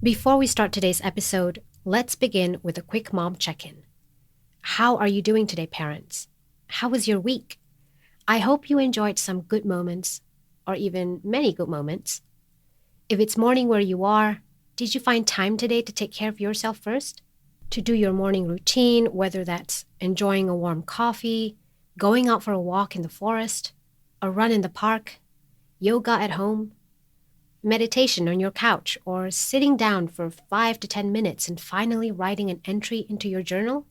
Before we start today's episode, let's begin with a quick mom check-in. How are you doing today, parents? How was your week? I hope you enjoyed some good moments, or even many good moments. If it's morning where you are, did you find time today to take care of yourself first? To do your morning routine, whether that's enjoying a warm coffee, going out for a walk in the forest, a run in the park, yoga at home, meditation on your couch, or sitting down for 5 to 10 minutes and finally writing an entry into your journal?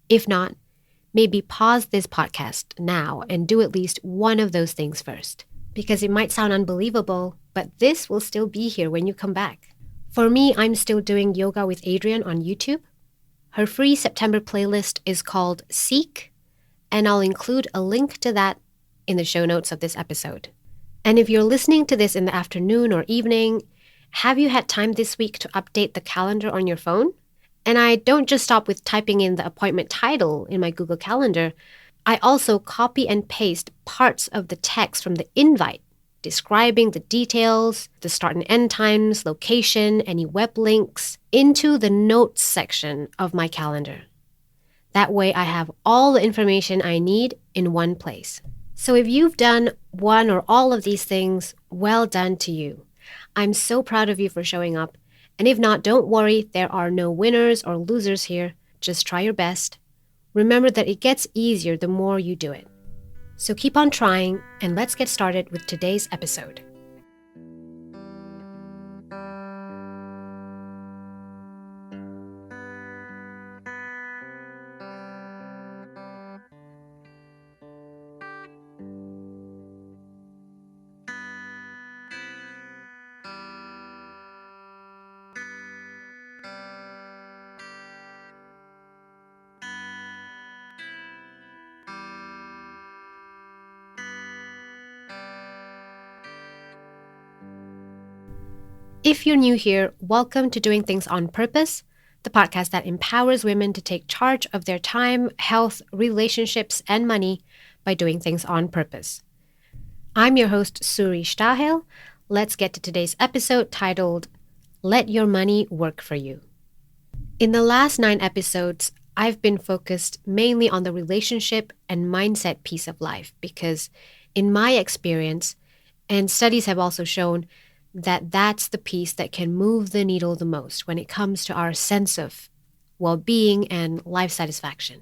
If not, maybe pause this podcast now and do at least one of those things first, because it might sound unbelievable, but this will still be here when you come back. For me, I'm still doing yoga with Adrienne on YouTube. Her free September playlist is called Seek, and I'll include a link to that in the show notes of this episode. And if you're listening to this in the afternoon or evening, have you had time this week to update the calendar on your phone? And I don't just stop with typing in the appointment title in my Google Calendar. I also copy and paste parts of the text from the invite, describing the details, the start and end times, location, any web links, into the notes section of my calendar. That way I have all the information I need in one place. So if you've done one or all of these things, well done to you. I'm so proud of you for showing up. And if not, don't worry, there are no winners or losers here. Just try your best. Remember that it gets easier the more you do it. So keep on trying, and let's get started with today's episode. If you're new here, welcome to Doing Things on Purpose, the podcast that empowers women to take charge of their time, health, relationships, and money by doing things on purpose. I'm your host, Suristahel. Let's get to today's episode titled, Let Your Money Work for You. In the last 9 episodes, I've been focused mainly on the relationship and mindset piece of life because in my experience, and studies have also shown that that's the piece that can move the needle the most when it comes to our sense of well-being and life satisfaction.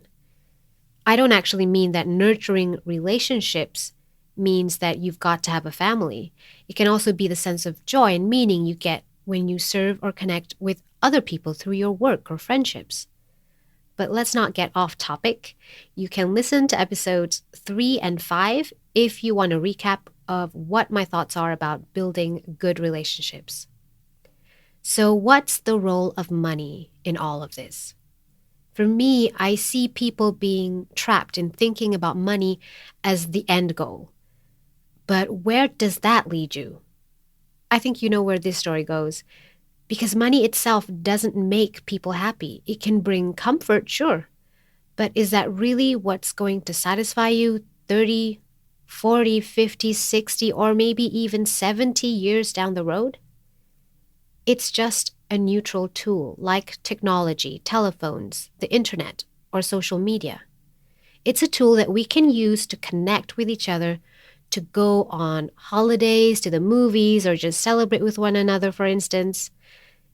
I don't actually mean that nurturing relationships means that you've got to have a family. It can also be the sense of joy and meaning you get when you serve or connect with other people through your work or friendships. But let's not get off topic. You can listen to episodes 3 and 5 if you want a recap of what my thoughts are about building good relationships. So what's the role of money in all of this? For me, I see people being trapped in thinking about money as the end goal. But where does that lead you? I think you know where this story goes. Because money itself doesn't make people happy. It can bring comfort, sure. But is that really what's going to satisfy you 30, 40, 50, 60, or maybe even 70 years down the road? It's just a neutral tool like technology, telephones, the internet, or social media. It's a tool that we can use to connect with each other, to go on holidays, to the movies, or just celebrate with one another, for instance.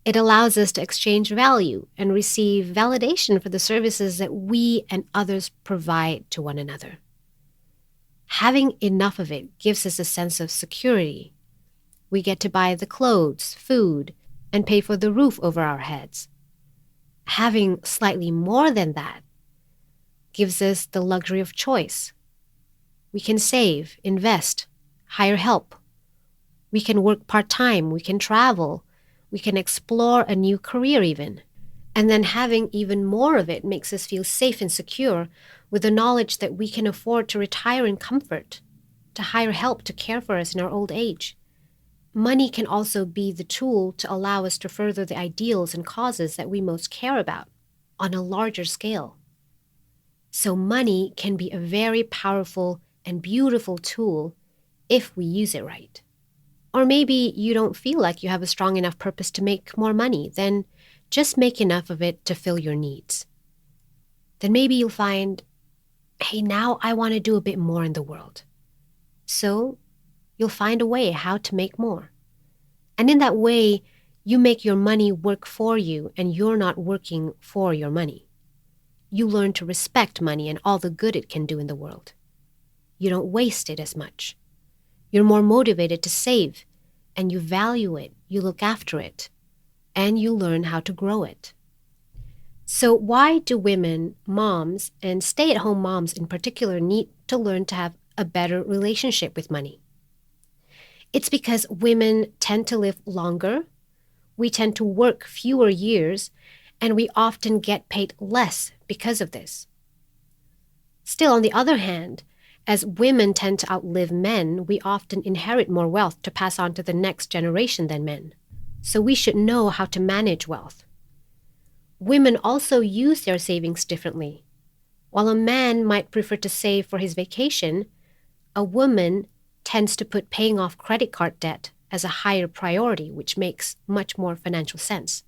It allows us to exchange value and receive validation for the services that we and others provide to one another. Having enough of it gives us a sense of security. We get to buy the clothes, food, and pay for the roof over our heads. Having slightly more than that gives us the luxury of choice. We can save, invest, hire help. We can work part-time, we can travel, we can explore a new career even. And then having even more of it makes us feel safe and secure with the knowledge that we can afford to retire in comfort, to hire help to care for us in our old age. Money can also be the tool to allow us to further the ideals and causes that we most care about on a larger scale. So money can be a very powerful and beautiful tool if we use it right. Or maybe you don't feel like you have a strong enough purpose to make more money, then just make enough of it to fill your needs. Then maybe you'll find, hey, now I want to do a bit more in the world. So you'll find a way how to make more. And in that way, you make your money work for you and you're not working for your money. You learn to respect money and all the good it can do in the world. You don't waste it as much. You're more motivated to save, and you value it, you look after it, and you learn how to grow it. So why do women, moms, and stay-at-home moms in particular need to learn to have a better relationship with money? It's because women tend to live longer, we tend to work fewer years, and we often get paid less because of this. Still, on the other hand, as women tend to outlive men, we often inherit more wealth to pass on to the next generation than men. So we should know how to manage wealth. Women also use their savings differently. While a man might prefer to save for his vacation, a woman tends to put paying off credit card debt as a higher priority, which makes much more financial sense.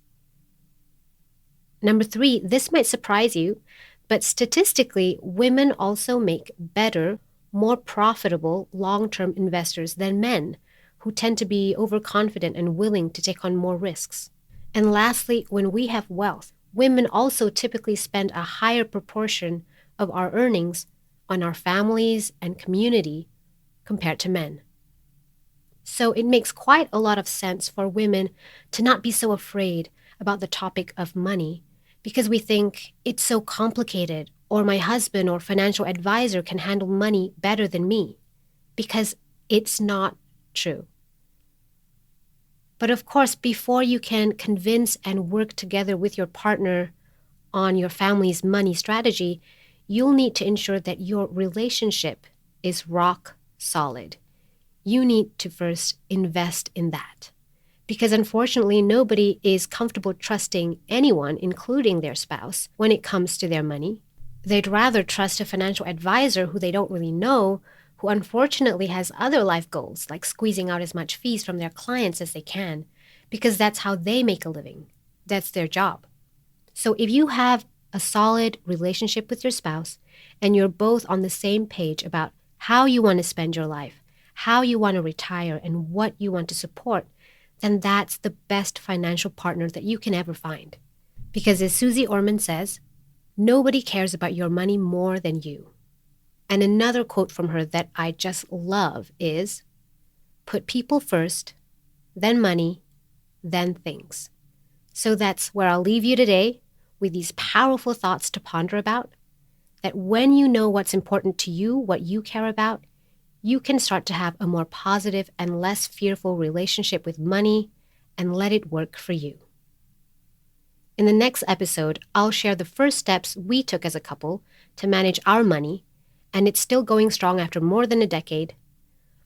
Number 3, this might surprise you, but statistically, women also make better, more profitable long-term investors than men, who tend to be overconfident and willing to take on more risks. And lastly, when we have wealth, women also typically spend a higher proportion of our earnings on our families and community compared to men. So it makes quite a lot of sense for women to not be so afraid about the topic of money because we think it's so complicated, or my husband or financial advisor can handle money better than me, because it's not true. But of course, before you can convince and work together with your partner on your family's money strategy, you'll need to ensure that your relationship is rock solid. You need to first invest in that. Because unfortunately, nobody is comfortable trusting anyone, including their spouse, when it comes to their money. They'd rather trust a financial advisor who they don't really know, who unfortunately has other life goals, like squeezing out as much fees from their clients as they can, because that's how they make a living. That's their job. So if you have a solid relationship with your spouse, and you're both on the same page about how you want to spend your life, how you want to retire, and what you want to support, then that's the best financial partner that you can ever find. Because as Susie Orman says, nobody cares about your money more than you. And another quote from her that I just love is, put people first, then money, then things. So that's where I'll leave you today with these powerful thoughts to ponder about, that when you know what's important to you, what you care about, you can start to have a more positive and less fearful relationship with money and let it work for you. In the next episode, I'll share the first steps we took as a couple to manage our money, and it's still going strong after more than a decade.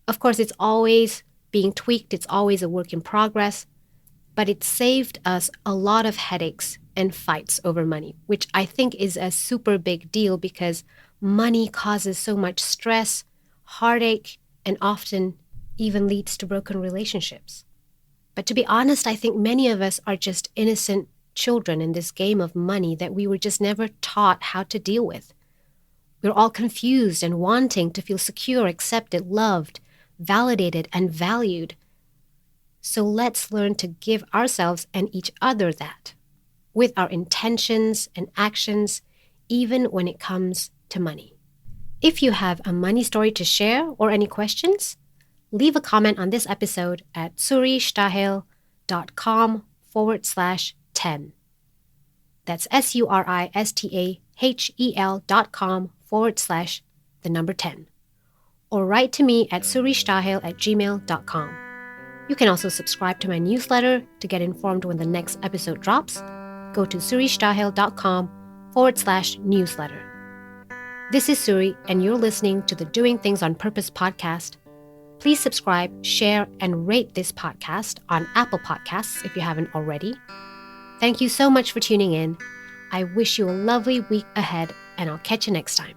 Of course, it's always being tweaked, it's always a work in progress, but it saved us a lot of headaches and fights over money, which I think is a super big deal because money causes so much stress, heartache, and often even leads to broken relationships. But to be honest, I think many of us are just innocent children in this game of money that we were just never taught how to deal with. We're all confused and wanting to feel secure, accepted, loved, validated, and valued. So let's learn to give ourselves and each other that, with our intentions and actions, even when it comes to money. If you have a money story to share or any questions, leave a comment on this episode at suristahel.com/10. That's suristahel.com/10. Or write to me at suristahel@gmail.com. You can also subscribe to my newsletter to get informed when the next episode drops. Go to suristahel.com/newsletter. This is Suri, and you're listening to the Doing Things on Purpose podcast. Please subscribe, share, and rate this podcast on Apple Podcasts if you haven't already. Thank you so much for tuning in. I wish you a lovely week ahead, and I'll catch you next time.